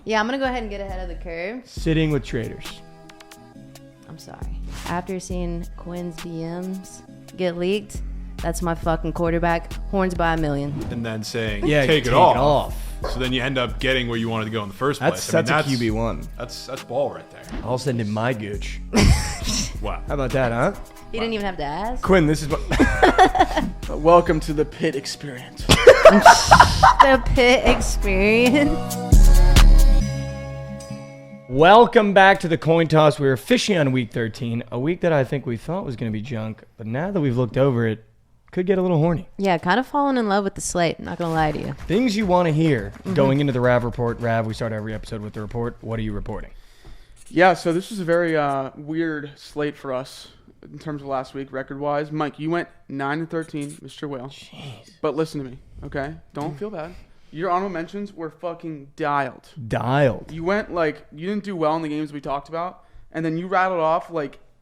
Yeah, I'm going to go ahead and get ahead of the curve. Sitting with traitors. I'm sorry. After seeing Quinn's DMs get leaked, that's my fucking quarterback. Horns by a million. And then saying, take it off. So then you end up getting where you wanted to go in the first place. That's a QB1. That's ball right there. I'll send him my gooch. Wow. How about that, huh? He didn't even have to ask. Quinn, this is what... Welcome to the pit experience. The pit experience. Welcome back to the coin toss. We're officially on week 13, a week that I think we thought was going to be junk, but now that we've looked over it, could get a little horny. Yeah, kind of falling in love with the slate. Not going to lie to you. Things you want to hear going into the Rav Report. Rav, we start every episode with the report. What are you reporting? Yeah, so this was a very weird slate for us in terms of last week, record-wise. Mike, you went 9-13, Mr. Whale. Jeez. But listen to me, okay? Don't feel bad. Your honorable mentions were fucking dialed. You went you didn't do well in the games we talked about, and then you rattled off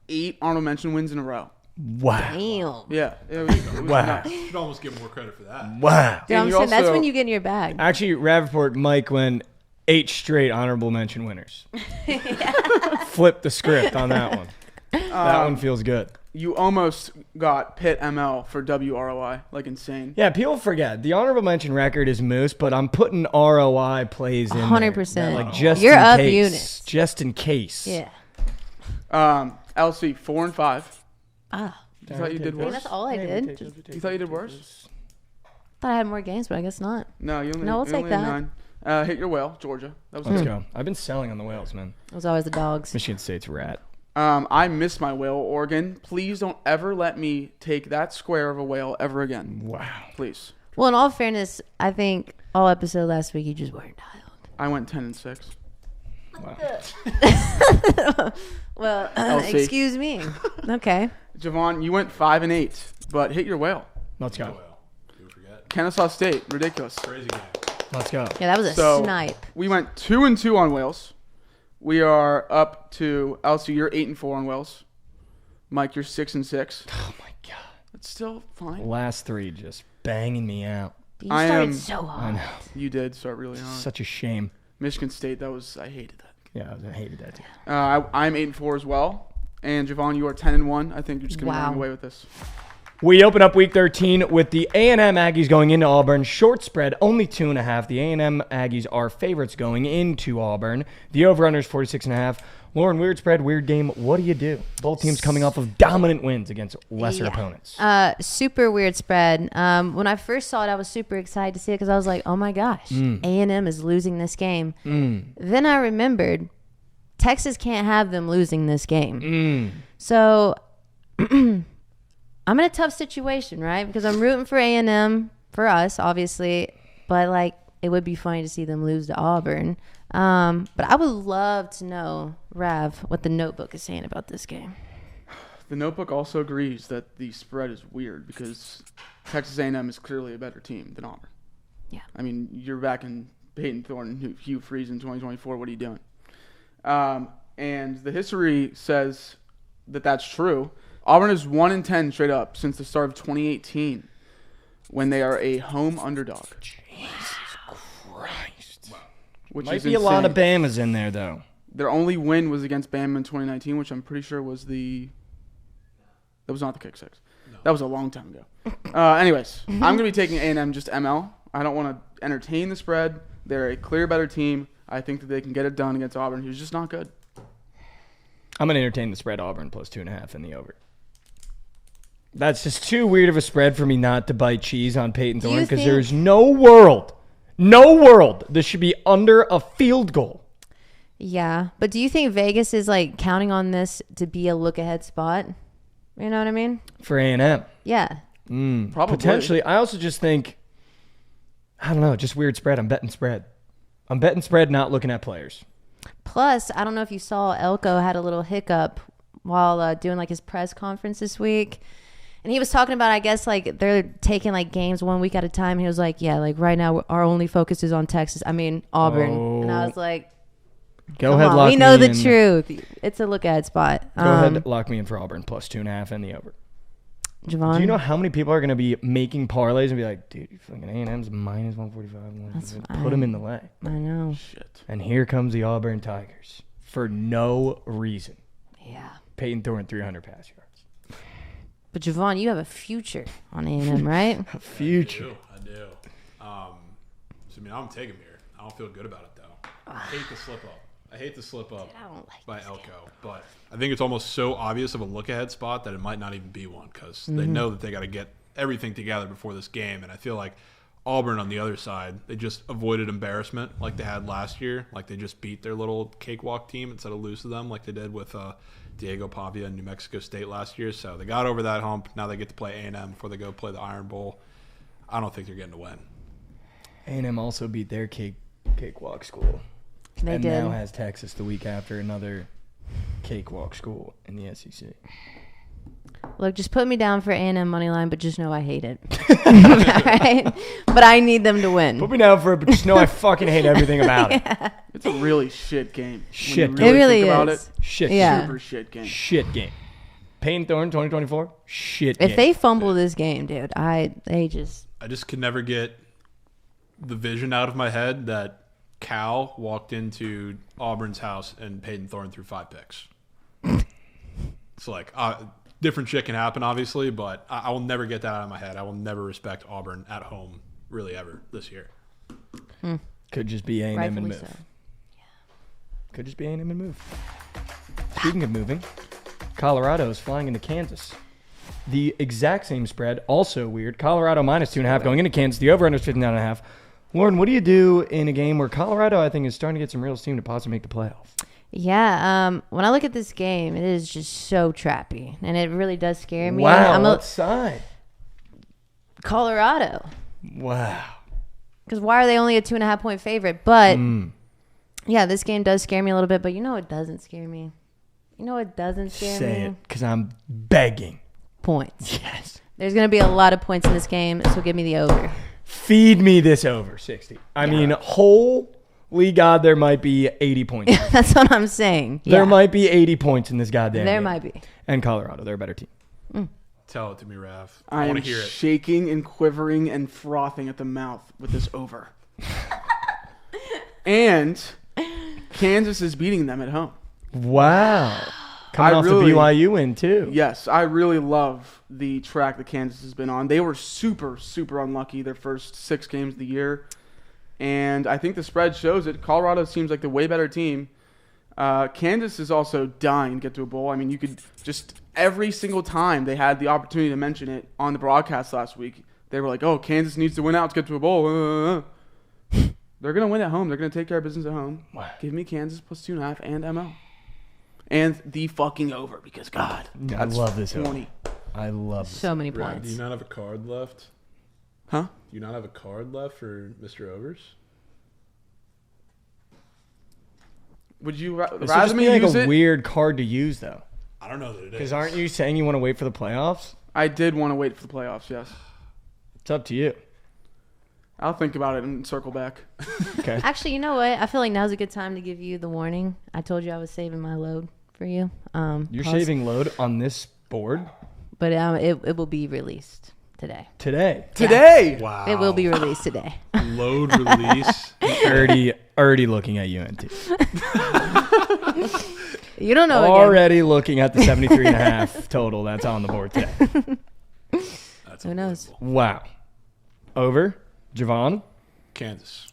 8 honorable mention wins in a row. Wow. Damn. Yeah. It was Wow. nuts. You should almost get more credit for that. Wow. Dude, I'm you saying that's also- when you get in your bag. Actually, Rav Report, Mike went 8 straight honorable mention winners. Flip the script on that one. That one feels good. You almost got Pitt ML for WROI, insane. Yeah, people forget. The honorable mention record is Moose, but I'm putting ROI plays in 100%. there. Just You're in up case. units. Just in case. Yeah. LC 4-5. Ah. You thought you did Hey, worse? that's all I did. You thought you did worse? Thought I had more games, but I guess not. No, you only. No, I'll you take only had that. 9. Hit your whale, Georgia. That was Let's good. go. I've been selling on the whales, man. It was always the dogs. Michigan State's rat. I missed my whale, Oregon. Please don't ever let me take that square of a whale ever again. Wow. Please. Well, in all fairness, I think all episode last week you just weren't dialed. I went 10-6. Wow. Well, LC. excuse me. Okay. Jovan, you went 5-8, but hit your whale. Let's go. Well, you forget. Kennesaw State, ridiculous. Crazy game. Let's go. Yeah, that was a So snipe. we went 2-2 on whales. We are up to LC. You're 8-4 on whales. Mike, you're 6-6. Oh, my God. It's still fine. Last 3 just banging me out. You I started am- so I hard. know. You did start really hard. Such a shame. Michigan State, I hated that. Yeah, I hated that too. I'm 8-4 as well. And Jovan, you are 10-1. I think you're just going to Wow. run away with this. We open up week 13 with the A&M Aggies going into Auburn. Short spread, only 2.5. The A&M Aggies are favorites going into Auburn. The over-under's 46.5. Lauren, weird spread, weird game. What do you do? Both teams coming off of dominant wins against lesser opponents. Super weird spread. When I first saw it, I was super excited to see it because I was like, oh my gosh, A&M is losing this game. Then I remembered Texas can't have them losing this game. So I'm in a tough situation, right? Because I'm rooting for A&M, for us, obviously. But, it would be funny to see them lose to Auburn. But I would love to know, Rav, what the notebook is saying about this game. The notebook also agrees that the spread is weird because Texas A&M is clearly a better team than Auburn. Yeah. I mean, you're back in Peyton Thorne and Hugh Freeze in 2024. What are you doing? And the history says that that's true. Auburn is 1-10 straight up since the start of 2018 when they are a home underdog. Jesus Christ. Which Might is be a lot of insane. Bamas in there, though. Their only win was against Bama in 2019, which I'm pretty sure was that was not the kick six. No. That was a long time ago. Anyways, I'm going to be taking A&M just ML. I don't want to entertain the spread. They're a clear better team. I think that they can get it done against Auburn, who's just not good. I'm going to entertain the spread Auburn plus 2.5 in the over. That's just too weird of a spread for me not to bite cheese on Peyton Thorne because there's no world this should be under a field goal. Yeah. But do you think Vegas is, counting on this to be a look-ahead spot? You know what I mean? For A&M. Yeah. Probably. Potentially. I also just think, I don't know, just weird spread. I'm betting spread, not looking at players. Plus, I don't know if you saw Elko had a little hiccup while doing his press conference this week. And he was talking about, I guess, they're taking, games 1 week at a time. He was like, yeah, right now our only focus is on Texas. I mean, Auburn. Oh. And I was like, Go ahead, on, lock we know me the in. truth. It's a look-ahead spot. Go ahead, lock me in for Auburn plus 2.5 and the over. Javon. Do you know how many people are going to be making parlays and be like, dude, fucking A&M's minus 145. Put them in the lay. I know. Shit. And here comes the Auburn Tigers for no reason. Yeah. Peyton Thorne 300 pass yards. But Javon, you have a future on A&M, right? A future. I do. So, I mean, I'm taking here. I don't feel good about it, though. I hate the slip up. I don't like by this Elko. game. But I think it's almost so obvious of a look-ahead spot that it might not even be one because they know that they got to get everything together before this game. And I feel like Auburn on the other side, they just avoided embarrassment like they had last year. Like they just beat their little cakewalk team instead of lose to them like they did with Diego Pavia and New Mexico State last year. So they got over that hump. Now they get to play A&M before they go play the Iron Bowl. I don't think they're getting a win. A&M also beat their cakewalk school. They and did. now has Texas the week after, another cakewalk school in the SEC. Look, just put me down for A&M money line, but just know I hate it. Right? But I need them to win. Put me down for it, but just know I fucking hate everything about it. It's a really shit game. Shit When game. you It really think about is. it, Shit. Yeah. super shit game. Shit game. Peyton Thorne 2024. Shit game. If they fumble this game, dude, they just I just could never get the vision out of my head that Cal walked into Auburn's house and Peyton Thorne threw 5 picks. It's like different shit can happen, obviously, but I will never get that out of my head. I will never respect Auburn at home, really, ever this year. Could just be A&M and rightfully move. so. Could just be A&M and move. Speaking of moving, Colorado is flying into Kansas. The exact same spread, also weird. Colorado minus 2.5 going into Kansas. The over-under is 59.5. Lauren, what do you do in a game where Colorado, I think, is starting to get some real steam to possibly make the playoffs? Yeah, when I look at this game, it is just so trappy, and it really does scare me. Wow, I'm what side? Colorado, Wow. because why are they only a 2.5-point favorite? But yeah, this game does scare me a little bit. But you know, it doesn't scare me. You know, it doesn't scare Say me. it, because I'm begging. Points. Yes. There's gonna be a lot of points in this game, so give me the over. Feed me this over 60. I mean, holy God, there might be 80 points. That's what I'm saying. There Yeah. might be 80 points in this goddamn There game. might be. And Colorado, they're a better team. Tell it to me, Rav. I I am want to hear it. shaking and quivering and frothing at the mouth with this over. And Kansas is beating them at home. Wow. Coming off the BYU win, too. Yes, I really love the track that Kansas has been on. They were super, super unlucky their first 6 games of the year. And I think the spread shows it. Colorado seems like the way better team. Kansas is also dying to get to a bowl. I mean, you could just every single time they had the opportunity to mention it on the broadcast last week, they were like, oh, Kansas needs to win out to get to a bowl. They're going to win at home. They're going to take care of business at home. Wow. Give me Kansas plus 2.5 and ML. And the fucking over because, God, I love this over. 20. I love this. So many Rav, do points. you not have a card left? Huh? Do you not have a card left for Mr. Overs? Would you This would rather just me be like use a it? weird card to use, though. I don't know that it is. Because aren't you saying you want to wait for the playoffs? I did want to wait for the playoffs, yes. It's up to you. I'll think about it and circle back. Okay. Actually, you know what? I feel like now's a good time to give you the warning. I told you I was saving my load for you. You're post- saving load on this board but it will be released today. today. Today! Wow. It will be released today. Load release. Already looking at UNT. You don't know again. Already looking at the 73.5 total that's on the board today. That's Who knows? unbelievable. Wow. Over. Javon. Kansas.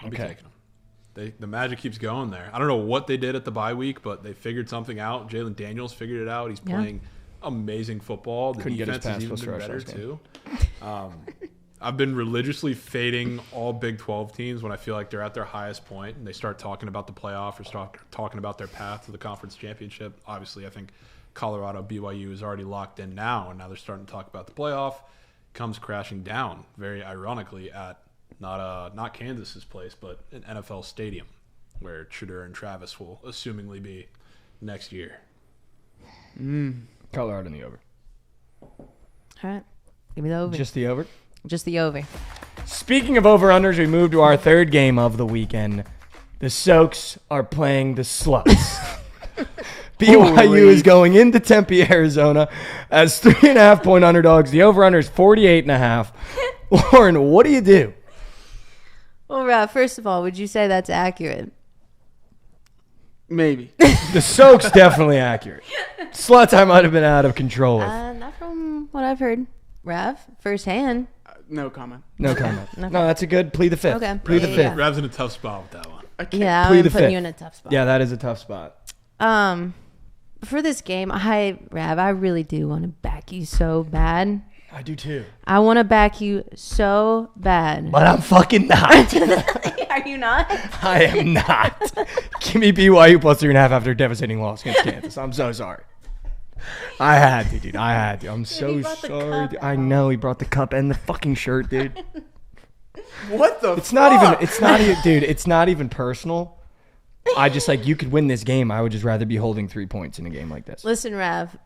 I'll be Okay. taking them. The magic keeps going there. I don't know what they did at the bye week, but they figured something out. Jalen Daniels figured it out. He's Yeah. playing amazing football. The Couldn't get his defense pass has plus even been rush better last game. too. I've been religiously fading all Big 12 teams when I feel like they're at their highest point and they start talking about the playoff or start talking about their path to the conference championship. Obviously, I think Colorado, BYU is already locked in now, and now they're starting to talk about the playoff. Comes crashing down, very ironically, at not Kansas's place, but an NFL stadium where Shedeur and Travis will assumingly be next year. Colorado in the over. All right. Give me the over. Just the over. Just the over. Speaking of over-unders, we move to our third game of the weekend. The Soaks are playing the Sluts. BYU is going into Tempe, Arizona as 3.5-point underdogs. The over-under is 48.5. Lauren, what do you do? Well, first of all, would you say that's accurate? Maybe. The soak's definitely accurate. Sluts I might have been out of control with. Not from what I've heard. Rav, firsthand. No comment. No comment. No, that's a good plead the fifth. Okay. Plead the fifth. Yeah. Rav's in a tough spot with that one. Yeah, Plead I'm the putting fifth. you in a tough spot. Yeah, that is a tough spot. For this game, Rav, I really do want to back you so bad. I do too. I want to back you so bad. But I'm fucking not. Are you not? I am not. Give me BYU plus 3.5 after a devastating loss against Kansas. I'm so sorry. I had to, dude. I had to. I'm so sorry. Dude. I know he brought the cup and the fucking shirt, dude. What the It's not even, dude, it's not even personal. I just, like, you could win this game. I would just rather be holding 3 points in a game like this. Listen, Rav,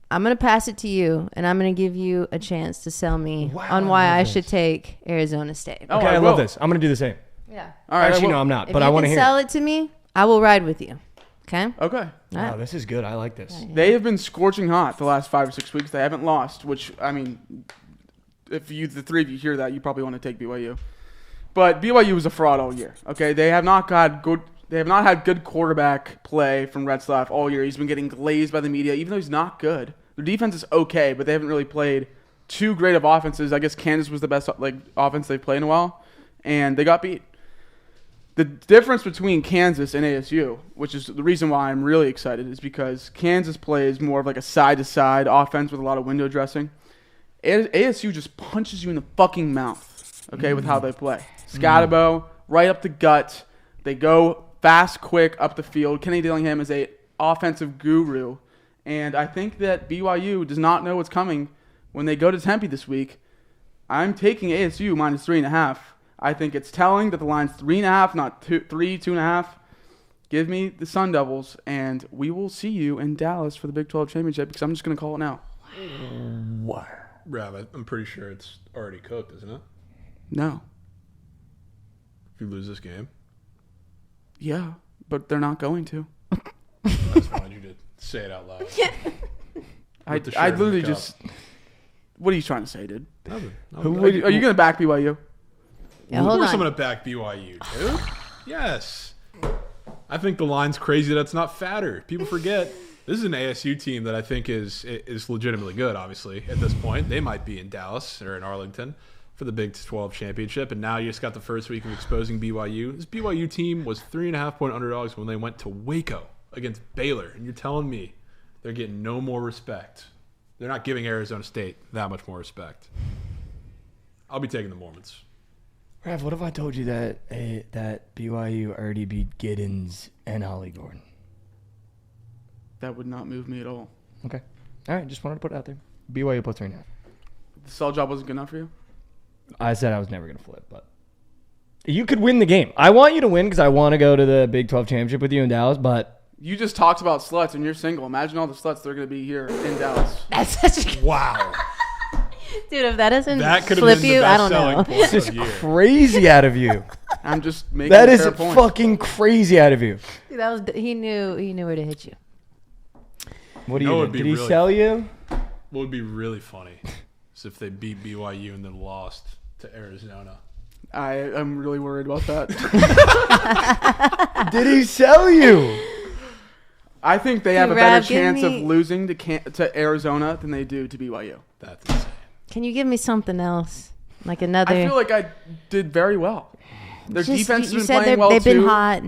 I'm going to pass it to you, and I'm going to give you a chance to sell me on why I should take Arizona State. Oh, Okay, I love this. I'm going to do the same. Yeah. All right. Actually, no, I'm not, If but you I want to can hear sell it. it to me, I will ride with you. Okay? Okay. All Wow, right. this is good. I like this. They have been scorching hot the last 5 or 6 weeks. They haven't lost, which, I mean, if the three of you hear that, you probably want to take BYU. But BYU was a fraud all year. Okay, they have not had good quarterback play from Retzlaff all year. He's been getting glazed by the media, even though he's not good. Their defense is okay, but they haven't really played too great of offenses. I guess Kansas was the best offense they've played in a while, and they got beat. The difference between Kansas and ASU, which is the reason why I'm really excited, is because Kansas plays more of like a side-to-side offense with a lot of window dressing. ASU just punches you in the fucking mouth, okay, with how they play. Scatterbo, right up the gut. They go fast, quick, up the field. Kenny Dillingham is a offensive guru, and I think that BYU does not know what's coming when they go to Tempe this week. I'm taking ASU minus 3.5. I think it's telling that the line's 3.5, not 2.5. Give me the Sun Devils, and we will see you in Dallas for the Big 12 championship because I'm just going to call it now. Wow. Rav, I'm pretty sure it's already cooked, isn't it? No. If you lose this game. Yeah, but they're not going to. I just wanted you to say it out loud. I With the shirt and the literally cup. just... What are you trying to say, dude? Nothing. Are you going to back BYU? Yeah, Of hold course on. I'm going to back BYU, dude. Yes. I think the line's crazy that it's not fatter. People forget. This is an ASU team that I think is legitimately good, obviously, at this point. They might be in Dallas or in Arlington for the Big 12 championship, and now you just got the first week of exposing BYU. This BYU team was 3.5-point underdogs when they went to Waco against Baylor, and you're telling me they're getting no more respect. They're not giving Arizona State that much more respect. I'll be taking the Mormons. Rav, what if I told you that BYU already beat Giddens and Ollie Gordon? That would not move me at all. Okay. All right, just wanted to put it out there. BYU plus 3.5. The sell job wasn't good enough for you? I said I was never going to flip, but you could win the game. I want you to win because I want to go to the Big 12 championship with you in Dallas, but You just talked about sluts and you're single. Imagine all the sluts that are going to be here in Dallas. That's such a... Wow. Dude, if that doesn't That could have flip been the you, I best don't selling know. point this is of the year. crazy out of you. I'm just making That a is fair point. fucking crazy out of you. Dude, that was he knew where to hit you. What do You know you what do? would be Did he really- sell you? What would be really funny is if they beat BYU and then lost to Arizona. I'm really worried about that. Did he sell you? I think they have a Dude, better Rav, give chance of me- losing to Arizona than they do to BYU. That's insane. Can you give me something else? Like another... I feel like I did very well. Their Just- defense has you been said playing well they've too. been hot.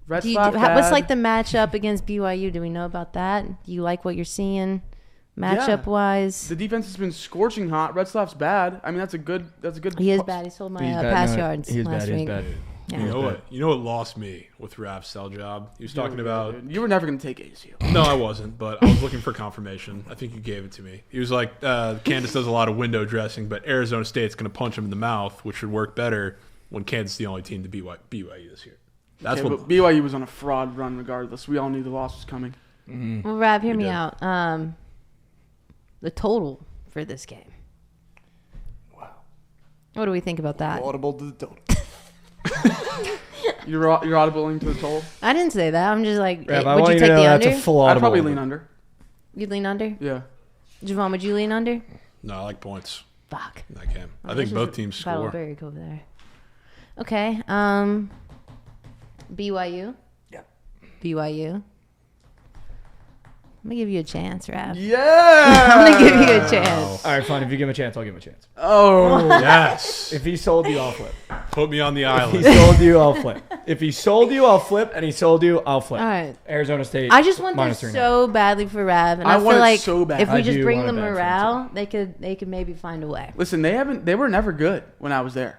Red Do you, Sox what's bad. like the matchup against BYU? Do we know about that? Do you like what you're seeing matchup wise? The defense has been scorching hot. Red Slaff's bad. I mean, that's a good. He is bad. He sold my He's bad. pass No, yards he is last bad. He's week. bad. Yeah. You know what? You know what lost me with Rav's sell job? He was talking about. You were never going to take ASU. No, I wasn't, but I was looking for confirmation. I think you gave it to me. He was like, Kansas does a lot of window dressing, but Arizona State's going to punch him in the mouth, which would work better when Kansas is the only team to beat BYU this year. That's Okay, what. but BYU was on a fraud run regardless. We all knew the loss was coming. Well, Rav, hear We me did. out. The total for this game. Wow. What do we think about that? Audible to the total. You're audibling to the total? I didn't say that. I'm just like, Rav, I would want you to take know the that's under? a full I'd audible. probably lean under. You'd lean under? Yeah. Javon, would you lean under? No, I like points. Fuck. I can. I think both teams score. Over there. Okay. BYU. Yeah. BYU. I'm gonna give you a chance, Rav. Yeah. I'm gonna give you a chance. All right, fine. If you give him a chance, I'll give him a chance. Oh. Yes. If he sold you, I'll flip. Put me on the If island. he sold you, I'll flip. If he sold you, I'll flip. And he sold you, I'll flip. All right. Arizona State. I just want minus this 3.5. so badly for Rav, and I I want feel it like so bad. if we I just do bring want the it bad for morale, they could maybe find a way. Listen, they were never good when I was there.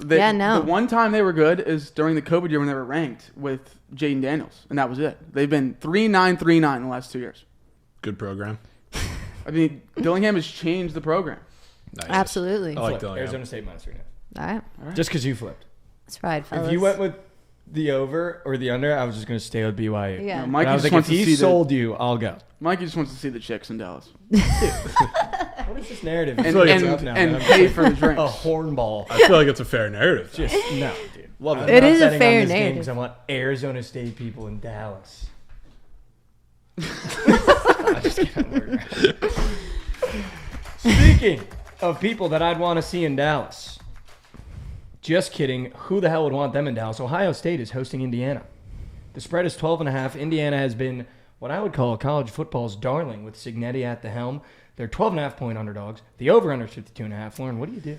Yeah, no. The one time they were good is during the COVID year when they were ranked with Jaden Daniels, and that was it. They've been 3-9, 3-9 in the last 2 years. Good program. I mean, Dillingham has changed the program. Nice. Absolutely. I All like Flip. Dillingham. Arizona State minus 3.5. right. Just because you flipped. That's right, fellas. If you went with the over or the under, I was just going to stay with BYU. Yeah. No, But Mikey I was just like, wants if to see he sold you, I'll go. Mikey just wants to see the chicks in Dallas What is this narrative? and, feel like It's it's up now, and man. pay for the drinks. A hornball. I feel like it's a fair narrative. Just no, dude. Love It is a fair Because narrative. I want Arizona State people in Dallas. I just can't word that. Speaking of people that I'd want to see in Dallas, just kidding. Who the hell would want them in Dallas? Ohio State is hosting Indiana. The spread is 12.5. Indiana has been what I would call college football's darling with Cignetti at the helm. They're 12.5 point underdogs. The over-under is 52.5. Lauren, what do you do?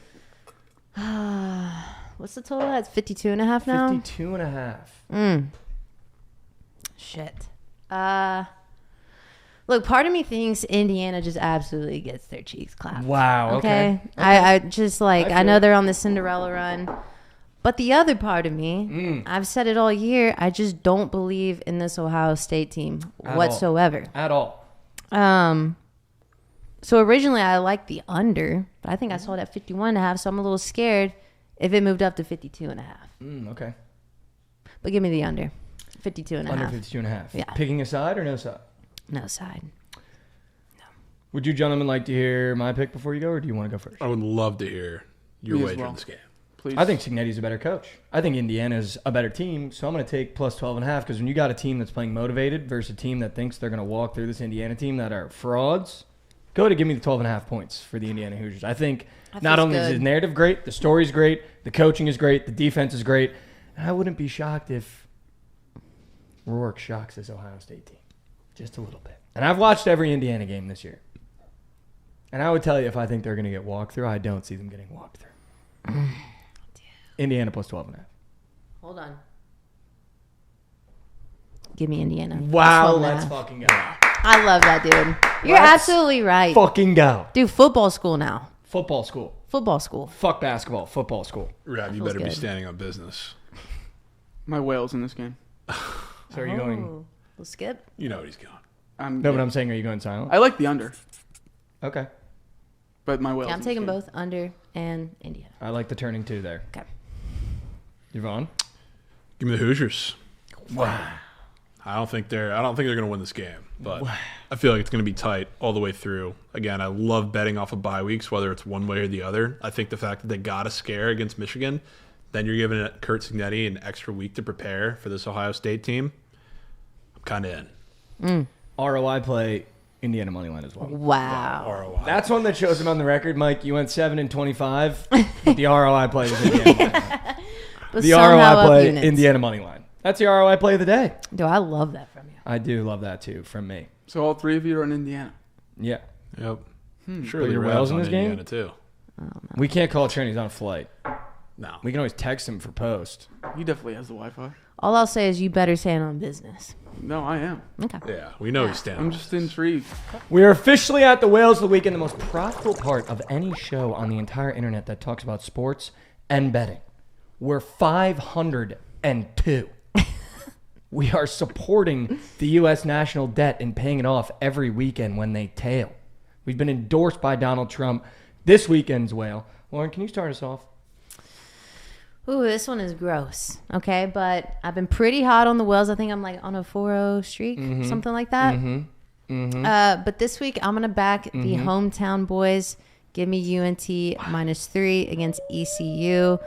What's the total? That's 52.5 now. 52.5. Shit. Look, part of me thinks Indiana just absolutely gets their cheeks clapped. Wow. Okay. I just like, I I feel know it. they're on the Cinderella run. But the other part of me, I've said it all year, I just don't believe in this Ohio State team At all. whatsoever. At all. So originally I liked the under, but I think I saw it at 51.5, so I'm a little scared if it moved up to 52.5. Okay. But give me the under. 52.5. Under 52.5. Yeah. Picking a side or no side? No side. Would you gentlemen like to hear my pick before you go, or do you want to go first? I would love to hear your Me as wager well. in this game. Please. I think Cignetti's a better coach. I think Indiana's a better team, so I'm going to take plus 12.5 because when you got a team that's playing motivated versus a team that thinks they're going to walk through this Indiana team that are frauds, go to give me the 12.5 points for the Indiana Hoosiers. I think That not feels only is good. the narrative great, the story's great, the coaching is great, the defense is great, and I wouldn't be shocked if Rourke shocks this Ohio State team just a little bit. And I've watched every Indiana game this year. And I would tell you if I think they're going to get walked through, I don't see them getting walked through. Indiana plus 12.5. Hold on. Give me Indiana. Wow, 12.5. let's fucking go. I love that, dude. You're Let's absolutely right. Fucking go. Dude, football school now. Football school. Football school. Fuck basketball. Football school. Rav, you Feels better be good. standing on business. My whale's in this game. So are you going? Oh, we'll skip. You know what he's going. No, but I'm saying, are you going silent? I like the under, Okay. but my whale's Yeah, in I'm this taking game. both under and Indiana. I like the turning two there. Okay. Yvonne? Give me the Hoosiers. Wow. I don't think they're going to win this game, but I feel like it's going to be tight all the way through. Again, I love betting off of bye weeks, whether it's one way or the other. I think the fact that they got a scare against Michigan, then you're giving Kurt Cignetti an extra week to prepare for this Ohio State team. I'm kind of in. ROI play, Indiana money line as well. Wow. ROI. That's one that shows him on the record, Mike. You went 7-25, but the ROI play was Indiana money line. But The somehow ROI up play, units. Indiana money line. That's the ROI play of the day. Dude, I love that from you. I do love that too, from me. So all three of you are in Indiana. Yeah. Yep. But Surely your Rav's whales in on this game? Indiana too. We can't call Trent. He's on a flight. No. We can always text him for post. He definitely has the Wi-Fi. All I'll say is you better stand on business. No, I am. Okay. Yeah, we know he's standing. I'm just intrigued. We are officially at the Whales of the Weekend, the most profitable part of any show on the entire internet that talks about sports and betting. We're 502. We are supporting the U.S. national debt and paying it off every weekend when they tail. We've been endorsed by Donald Trump. This weekend's whale. Lauren, can you start us off? Ooh, this one is gross. Okay, but I've been pretty hot on the Whales. I think I'm like on a 4-0 streak, something like that. But this week I'm gonna back the hometown boys. Give me UNT -3 against ECU.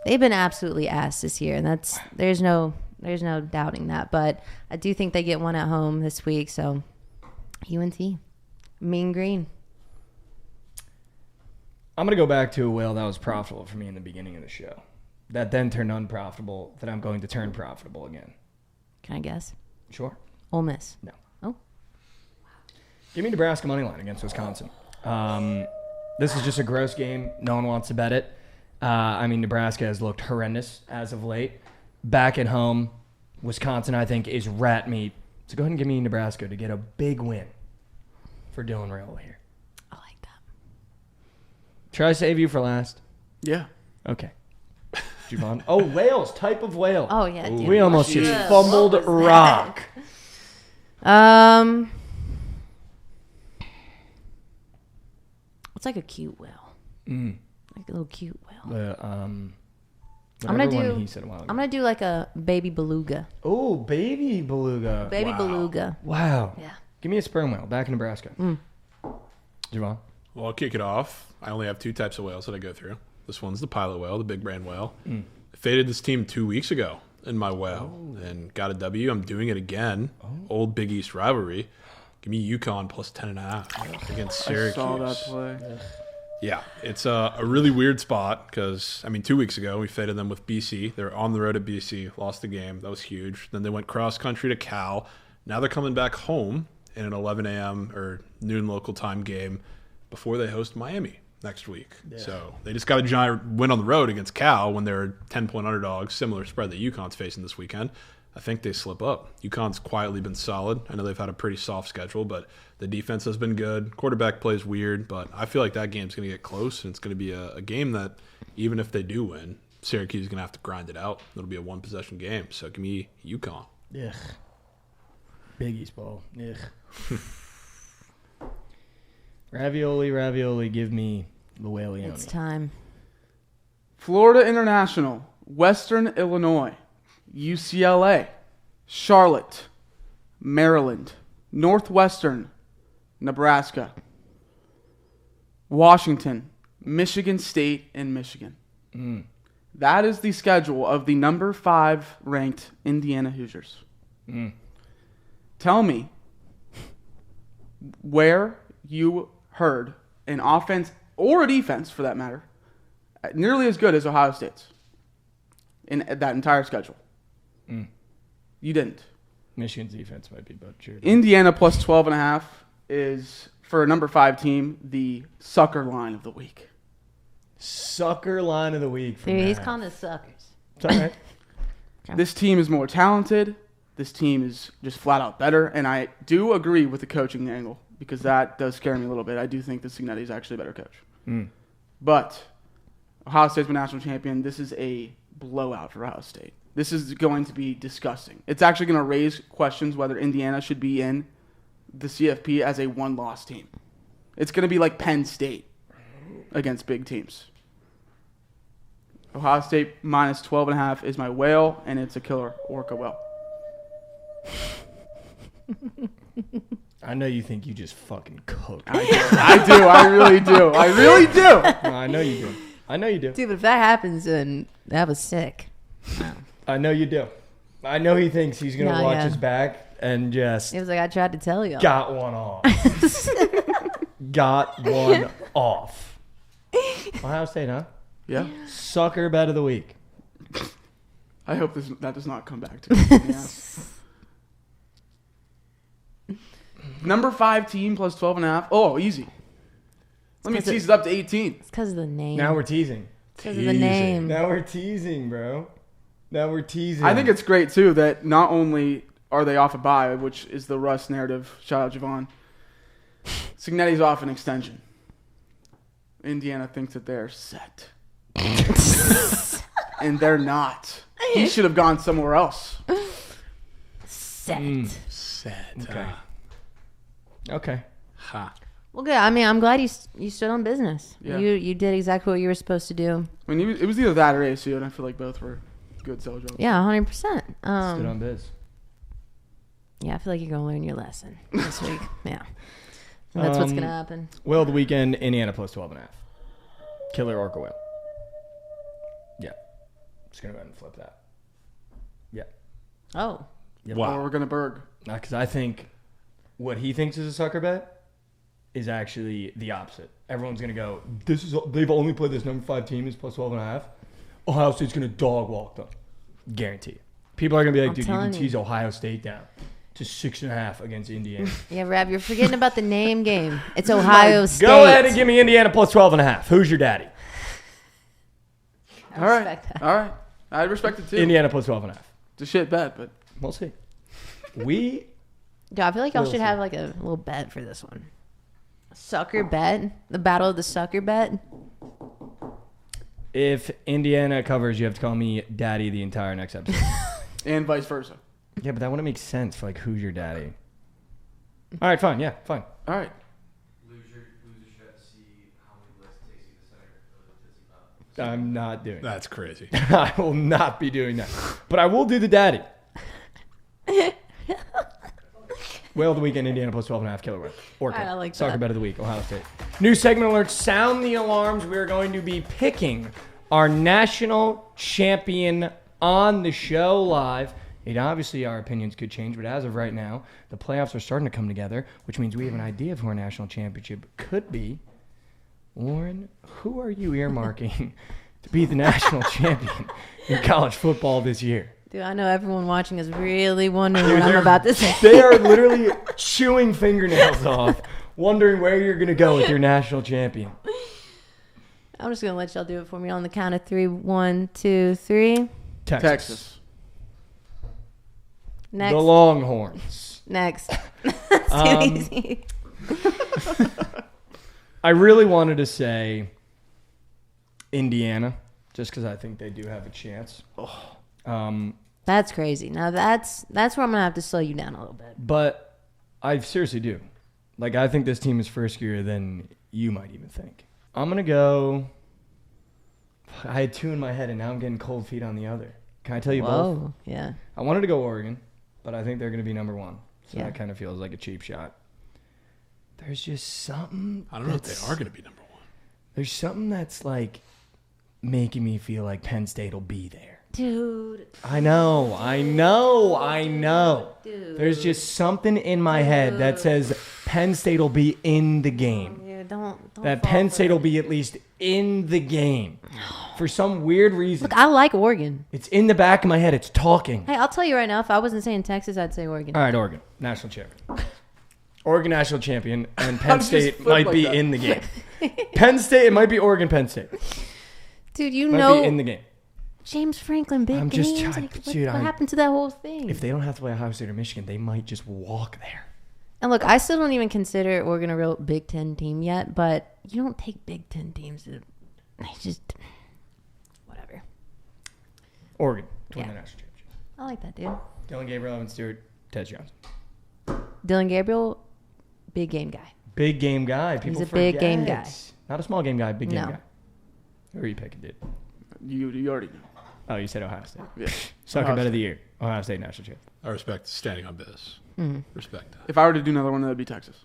They've been absolutely ass this year, and there's no doubting that. But I do think they get one at home this week. So UNT, Mean Green. I'm going to go back to a whale that was profitable for me in the beginning of the show. That then turned unprofitable, that I'm going to turn profitable again. Can I guess? Sure. Ole Miss. No. Oh. Give me Nebraska money line against Wisconsin. This is just a gross game. No one wants to bet it. Nebraska has looked horrendous as of late. Back at home, Wisconsin, I think, is rat meat. So go ahead and give me Nebraska to get a big win for Dylan Rail here. I like that. Should I save you for last? Yeah. Okay. Jovan. Oh, whales. Type of whale. Oh, yeah. Dude. We almost just fumbled rock. It's like a cute whale. Like a little cute whale. I'm gonna do like a baby beluga. Oh, baby beluga. Baby beluga. Wow. Yeah. Give me a sperm whale back in Nebraska. Jovan. Well, I'll kick it off. I only have two types of whales that I go through. This one's the pilot whale, the big brain whale. I faded this team 2 weeks ago in my whale and got a W. I'm doing it again. Old Big East rivalry. Give me UConn plus 10.5 against Syracuse. I saw that play. Yeah, it's a really weird spot because, 2 weeks ago we faded them with BC. They're on the road at BC, lost the game. That was huge. Then they went cross-country to Cal. Now they're coming back home in an 11 a.m. or noon local time game before they host Miami next week. Yeah. So they just got a giant win on the road against Cal when they're 10-point underdogs, similar spread that UConn's facing this weekend. I think they slip up. UConn's quietly been solid. I know they've had a pretty soft schedule, but the defense has been good. Quarterback plays weird, but I feel like that game's going to get close, and it's going to be a game that even if they do win, Syracuse is going to have to grind it out. It'll be a one-possession game, so give me UConn. Ugh. Big East ball. Ugh. Ravioli, give me the Whaleone. It's time. Florida International, Western Illinois, UCLA, Charlotte, Maryland, Northwestern, Nebraska, Washington, Michigan State, and Michigan. That is the schedule of the number 5 ranked Indiana Hoosiers. Tell me where you heard an offense or a defense, for that matter, nearly as good as Ohio State's in that entire schedule. You didn't. Michigan's defense might be about sure. Indiana plus 12.5 is, for a number 5 team, the sucker line of the week. Sucker line of the week. Dude, he's calling us suckers. It's all right. This team is more talented. This team is just flat out better. And I do agree with the coaching angle because that does scare me a little bit. I do think that Signetti is actually a better coach. But Ohio State's been national champion. This is a blowout for Ohio State. This is going to be disgusting. It's actually going to raise questions whether Indiana should be in the CFP as a one-loss team. It's going to be like Penn State against big teams. Ohio State minus 12.5 is my whale, and it's a killer orca whale. I know you think you just fucking cooked. I do. I really do. I really do. No, I know you do. I know you do. Dude, but if that happens, then that was sick. I know you do. I know he thinks he's going to watch his back and just... It was like, I tried to tell you. Got one off. Got one off. Ohio State, huh? Yeah. Sucker bet of the week. I hope that does not come back to me. Number 5 team plus 12.5. Oh, easy. Let me tease it up to 18. It's because of the name. Now we're teasing. Because of the name. Now we're teasing, bro. Now we're teasing. I think it's great, too, that not only are they off a bye, which is the Russ narrative, shout out Jovan, Signetti's off an extension. Indiana thinks that they're set. And they're not. He should have gone somewhere else. Set. Okay. Ha. Well, good. I mean, I'm glad you stood on business. Yeah. You did exactly what you were supposed to do. I mean, it was either that or ASU, and I feel like both were good sell jobs. Yeah, 100%. Stood on biz. Yeah, I feel like you're going to learn your lesson this week. Yeah. That's what's going to happen. Whale of the weekend, Indiana plus 12.5. Killer Orca whale. Yeah. Just going to go ahead and flip that. Yeah. Oh. Yep. Wow. Or we're going to Berg. Because I think what he thinks is a sucker bet is actually the opposite. Everyone's going to go, they've only played this number 5 team is plus 12.5. Ohio State's going to dog walk them. Guarantee it. People are going to be like, dude, you can tease Ohio State down to 6.5 against Indiana. Yeah, Rav, you're forgetting about the name game. It's Ohio State. Go ahead and give me Indiana plus 12.5. Who's your daddy? I respect that. All right. I respect it too. Indiana plus 12.5. It's a shit bet, but We'll see. Dude, I feel like y'all should have like a little bet for this one. Sucker bet? The battle of the sucker bet? If Indiana covers, you have to call me daddy the entire next episode. and vice versa. Yeah, but that wouldn't make sense for like who's your daddy. All right, fine. Yeah, fine. All right. Lose your shot to see how many lists takes you to the center of the Tootsie Pop. I'm not doing that. That's crazy. I will not be doing that. But I will do the daddy. Whale of the weekend, Indiana plus 12.5, killer whale. Orca. I like Soccer that. bet of the week, Ohio State. New segment alert. Sound the alarms. We are going to be picking our national champion on the show live. And obviously, our opinions could change, but as of right now, the playoffs are starting to come together, which means we have an idea of who our national championship could be. Lauren, who are you earmarking to be the national champion in college football this year? Dude, I know everyone watching is really wondering what I'm about to say. They are literally chewing fingernails off, wondering where you're going to go with your national champion. I'm just going to let y'all do it for me on the count of 3. 1, 2, 3. Texas. Next. The Longhorns. Next. That's too easy. I really wanted to say Indiana, just because I think they do have a chance. That's crazy. Now that's where I'm going to have to slow you down a little bit. But I seriously do. Like, I think this team is friskier than you might even think. I'm going to go. I had 2 in my head, and now I'm getting cold feet on the other. Can I tell you both? Whoa, yeah. I wanted to go Oregon, but I think they're going to be number 1. So Yeah. that kind of feels like a cheap shot. There's just something. I don't know if they are going to be number 1. There's something that's like making me feel like Penn State will be there. Dude. I know. Dude. There's just something in my head that says Penn State will be in the game. Dude, don't That fall Penn for State it. will be at least in the game. For some weird reason. Look, I like Oregon. It's in the back of my head. It's talking. Hey, I'll tell you right now, if I wasn't saying Texas, I'd say Oregon. All right, Oregon. National champion. Oregon national champion. And Penn I'm just State flipped might like be that. in the game. Penn State, it might be Oregon, Penn State. Dude, you Might know be in the game. James Franklin, big I'm just games. trying- Like, dude, what I- happened to that whole thing? If they don't have to play Ohio State or Michigan, they might just walk there. And look, I still don't even consider Oregon a real Big Ten team yet, but you don't take Big Ten teams to just whatever. Oregon, to win Yeah. the national championship. I like that, dude. Dylan Gabriel, Evan Stewart, Ted Johnson. Dylan Gabriel, big game guy. Big game guy. People a big forget. game guy. Not a small game guy, big game No. guy. Who are you picking, dude? You already know. Oh, you said Ohio State. Yeah. Sucker Ohio bet of State. the year. Ohio State national champ. I respect standing on biz. Mm. Respect that. If I were to do another one, that would be Texas.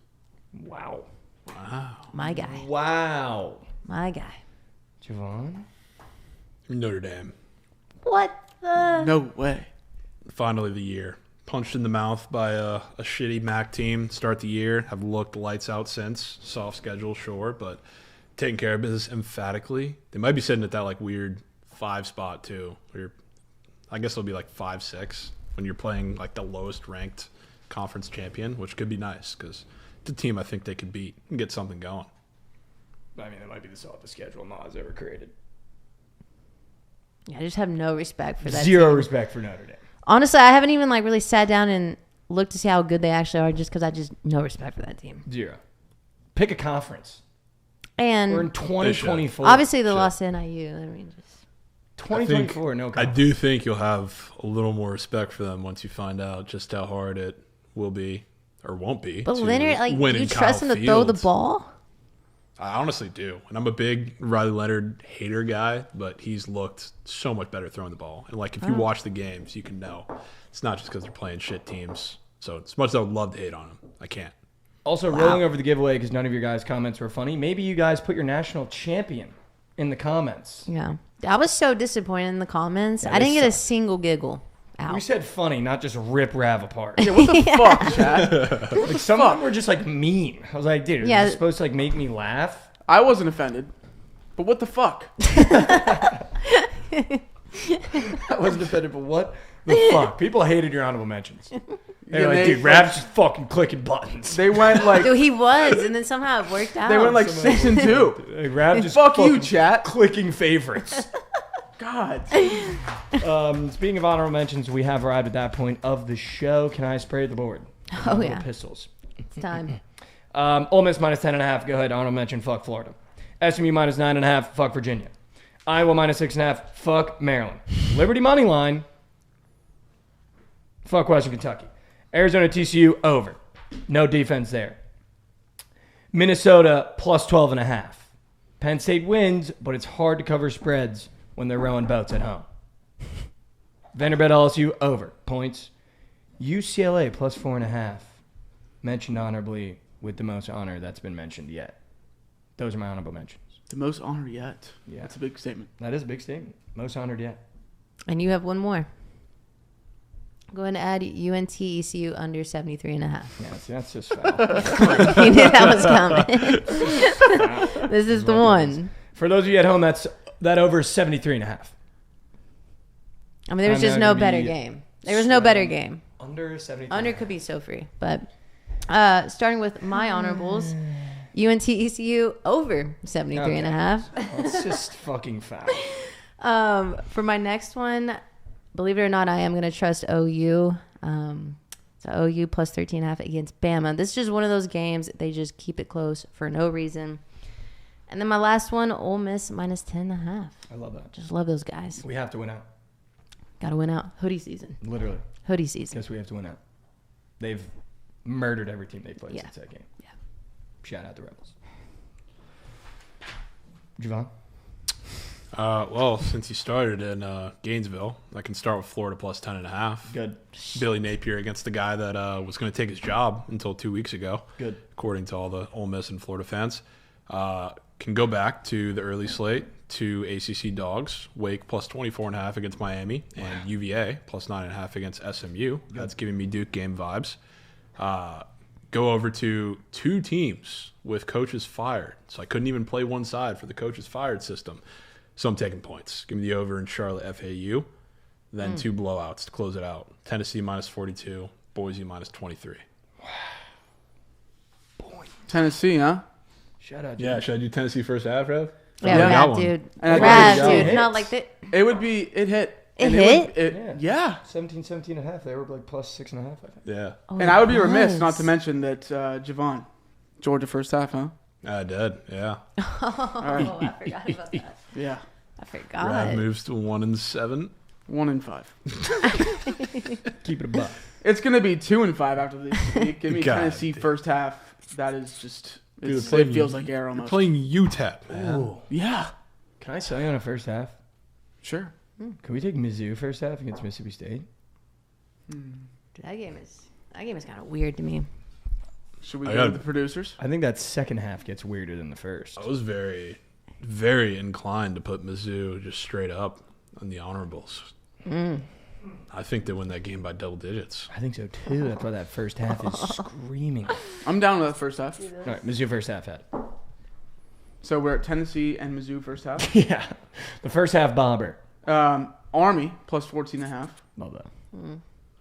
Wow. Wow. My guy. Wow. My guy. Jovan? Notre Dame. What the? No way. Finally the year. Punched in the mouth by a shitty MAC team. Start the year. Have looked lights out since. Soft schedule, sure, but taking care of business emphatically. They might be sitting at that like weird 5 spot too. Where I guess it'll be like 5, 6 when you're playing like the lowest ranked conference champion, which could be nice because it's a team I think they could beat and get something going. I mean, that might be the softest schedule Maz ever created. Yeah, I just have no respect for that. Zero team. respect for Notre Dame. Honestly, I haven't even like really sat down and looked to see how good they actually are, just because I just no respect for that team. Zero. Pick a conference. And We're in 2024. obviously, they lost to NIU. I mean, just 2024, no I conference. do think you'll have a little more respect for them once you find out just how hard it will be or won't be. but to Leonard, like, win you in trust Kyle him to throw the Fields. ball? I honestly do. And I'm a big Riley Leonard hater guy, but he's looked so much better throwing the ball. And, like, if you watch the games, you can know. It's not just because they're playing shit teams. So, as much as I would love to hate on him, I can't. Also, rolling over the giveaway because none of your guys' comments were funny. Maybe you guys put your national champion in the comments. Yeah. I was so disappointed in the comments. Yeah, I didn't they get a suck. single giggle out. We said funny, not just rip Rav apart. Yeah, what the fuck, Chad? Like, some of them were just like mean. I was like, dude, Yeah. is this supposed to like make me laugh? I wasn't offended. But what the fuck? I wasn't offended, but what the fuck? People hated your honorable mentions. They Yeah, were like, dude, Rav's just fucking clicking buttons. They went like Dude, he was, and then somehow it worked out. they went like 6 and 2. Like, Rav just Fuck you, fucking chat. clicking favorites. God. Speaking of honorable mentions, we have arrived at that point of the show. Can I spray the board? Oh, Little yeah. Pistols. It's time. Ole Miss minus 10.5. Go ahead. Honorable mention. Fuck Florida. SMU minus 9.5. Fuck Virginia. Iowa minus 6.5. Fuck Maryland. Liberty money line. Fuck Western Kentucky. Arizona TCU over. No defense there. Minnesota plus 12.5. Penn State wins, but it's hard to cover spreads when they're rowing boats at home. Vanderbilt LSU over. Points. UCLA plus 4.5. Mentioned honorably with the most honor that's been mentioned yet. Those are my honorable mentions. The most honor yet. Yeah. That's a big statement. That is a big statement. Most honored yet. And you have one more. Go ahead and add UNT ECU under 73.5. Yeah, see, that's just foul. You knew that was coming. This is the one. For those of you at home, that over is 73.5. I mean, there was I'm just not no gonna better be game. There was no better game. Under 73. Under could be so free. But starting with my honorables, UNT ECU over 73.5. That's just fucking foul. For my next one, believe it or not, I am going to trust OU. So OU plus 13.5 against Bama. This is just one of those games. They just keep it close for no reason. And then my last one, Ole Miss minus 10.5. I love that. Just love those guys. We have to win out. Got to win out. Hoodie season. Literally. Hoodie season. Guess we have to win out. They've murdered every team they played Yeah. since that game. Yeah. Shout out the Rebels. Jovan? Well, since you started in Gainesville, I can start with Florida plus 10.5. Good. Billy Napier against the guy that was going to take his job until 2 weeks ago. Good. According to all the Ole Miss and Florida fans. Can go back to the early slate to ACC dogs. Wake plus 24.5 against Miami. And UVA plus 9.5 against SMU. That's giving me Duke game vibes. Go over to two teams with coaches fired. So I couldn't even play one side for the coaches fired system. So I'm taking points. Give me the over in Charlotte FAU. Then two blowouts to close it out. Tennessee minus 42. Boise minus 23. Tennessee, huh? Shout out. Yeah, should I do Tennessee first half, Rev? Yeah, Yeah. rad, Got one. dude. And I Rad, think it dude. hits. Not like that. It would be it hit. It And hit? would- yeah. 17 and a half. They were like plus 6.5, I think. Yeah, Oh, And I would be it remiss was. not to mention that Javon, Georgia first half, huh? I did. Yeah. Oh, I forgot about that. Yeah. I Rav forgot. moves to 1-7. 1-5. Keep it a buck. It's gonna be 2-5 after this week. Give me God Tennessee damn. first half. That is just Dude, it playing- feels like air almost. Playing UTEP, man. Ooh. Yeah. Can I sell you on a first half? Sure. Can we take Mizzou first half against Mississippi State? Dude, that game is kind of weird to me. Should we I go got to the producers? I think that second half gets weirder than the first. I was very, very inclined to put Mizzou just straight up on the honorables. I think they win that game by double digits. I think so too. That's why that first half is screaming. All I'm down with that first half. right, Mizzou first half had. So we're at Tennessee and Mizzou first half. Yeah. The first half bomber. Army plus 14.5. Love that.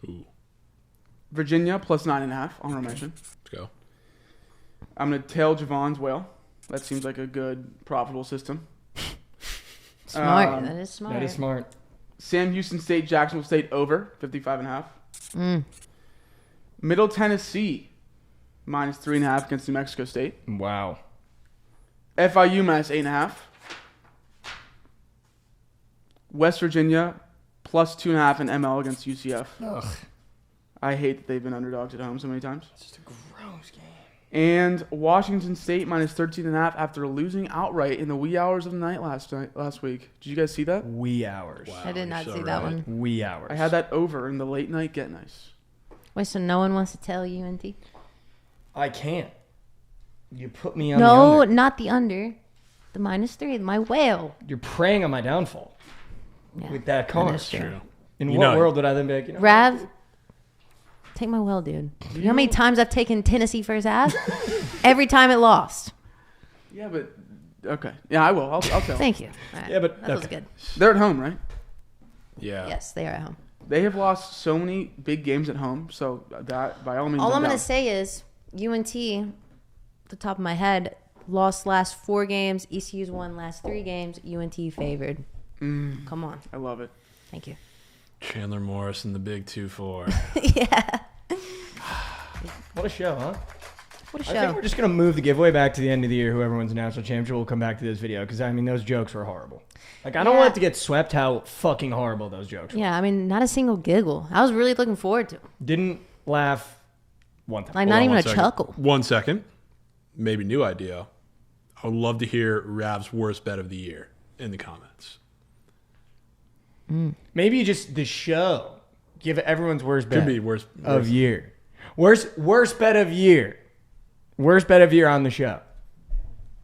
Ooh, Virginia plus 9.5. Honorable mention. let's go. I'm gonna tail Javon's whale. That seems like a good profitable system. Smart. That is smart. That is smart. Sam Houston State, Jacksonville State over 55.5. Mm. Middle Tennessee minus 3.5 against New Mexico State. Wow. FIU minus 8.5. West Virginia plus 2.5 in ML against UCF. Ugh. I hate that they've been underdogs at home so many times. It's just a gross game. And Washington State minus 13.5 after losing outright in the wee hours of the night last week. Did you guys see that? Wee hours. Wow. I did not you're see so that right. one. Wee hours. I had that over in the late night get nice. Wait, so no one wants to tell UNT? I can't. You put me on No, the under. not the under. The -3. My whale. You're preying on my downfall Yeah, with that that car. is true. In You what know- world would I then be like, Rav, take my whale, dude. You know how many times I've taken Tennessee first half? Every time it lost. Yeah, but okay. Yeah, I will. I'll tell. Thank you. All right. Yeah, but that was okay. good. They're at home, right? Yeah. Yes, they are at home. They have lost so many big games at home, so that by all means. All I'm down. going to say is UNT, the top of my head, lost last 4 games. ECU's won last 3 games. UNT favored. Come on. I love it. Thank you. Chandler Morris and the big 2-4. Yeah. What a show, huh? What a I think show. we're just going to move the giveaway back to the end of the year. Whoever wins the national championship will come back to this video because, I mean, those jokes were horrible. Like, I don't Yeah. want it to get swept how fucking horrible those jokes were. Yeah, I mean, not a single giggle. I was really looking forward to it. Didn't laugh one time. Like, Hold not on even one a second. chuckle. 1 second. Maybe new idea. I would love to hear Rav's worst bet of the year in the comments. Maybe just the show. Give it everyone's worst bet Could be worst of year. Worst bet of year. Worst bet of year on the show.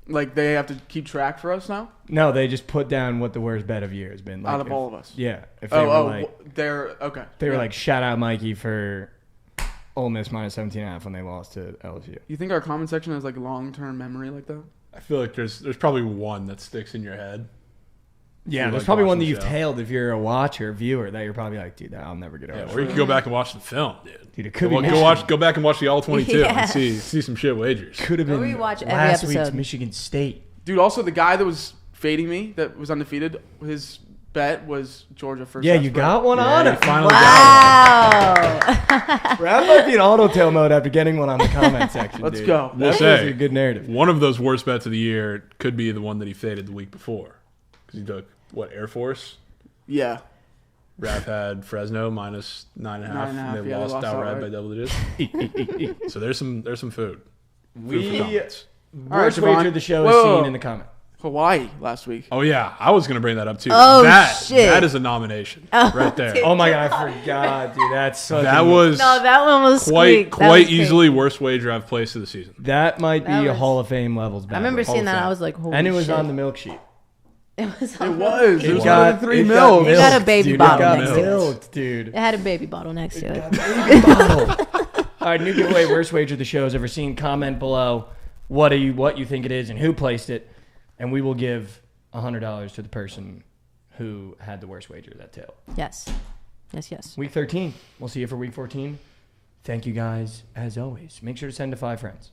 Like they have to keep track for us now, No, they just put down what the worst bet of year has been. Like out of if- all of us. Yeah. If they were like, they're okay. they were Yeah. like, shout out Mikey for Ole Miss -17.5 when they lost to LSU. You think our comment section has like long-term memory like that? I feel like there's probably one that sticks in your head. Yeah, You there's like probably one that watching you've the show. tailed if you're a watcher, viewer, that you're probably like, dude, I'll never get over. Yeah, that. or you could go back and watch the film, dude. Dude, it could be Go Michigan. go back and watch the All 22 Yeah. and see some shit wagers. Could have Go been rewatch every last week's episode. Michigan State. Dude, also the guy that was fading me, that was undefeated, his bet was Georgia first. Yeah, half you spread. got one on Yeah, it. you finally got Wow. Brad might be in auto-tail mode after getting one on the comment section. Let's dude. go. We'll That say. was a good narrative. One of those worst bets of the year could be the one that he faded the week before. Because he took, Air Force? Yeah. Rav had Fresno -9.5. 9.5, And they yeah, they lost lost outright outright. by double digits. So there's some food. Food for We comments. worst Javon. wager the show Whoa, is whoa, seen whoa. in the comment. Hawaii last week. Oh, yeah. I was going to bring that up, too. Oh, that, shit. That is a nomination right there. Oh my god, I forgot, dude. That's such That a, was No, that one was squeak. That was quite crazy. easily worst wager I've placed of the season. that might be That a was- Hall of Fame levels. I remember seeing that. I was like, holy and it was shit. on the milk sheet. It was. It was. It was got- more than 3 it mils. It got a milked, baby dude. bottle It got next to it. milked, dude. It had a baby bottle next to it. Baby bottle. All right, new giveaway, worst wager the show has ever seen. Comment below what you think it is and who placed it, and we will give $100 to the person who had the worst wager that tail. Yes. Yes, yes. Week 13. We'll see you for week 14. Thank you guys as always. Make sure to send to 5 friends.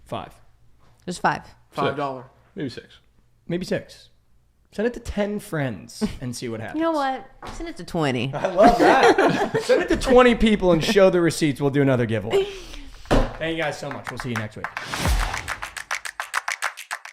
5. Just 5. $5. Maybe 6. Maybe 6. Send it to 10 friends and see what happens. You know what? Send it to 20. I love that. Send it to 20 people and show the receipts. We'll do another giveaway. Thank you guys so much. We'll see you next week.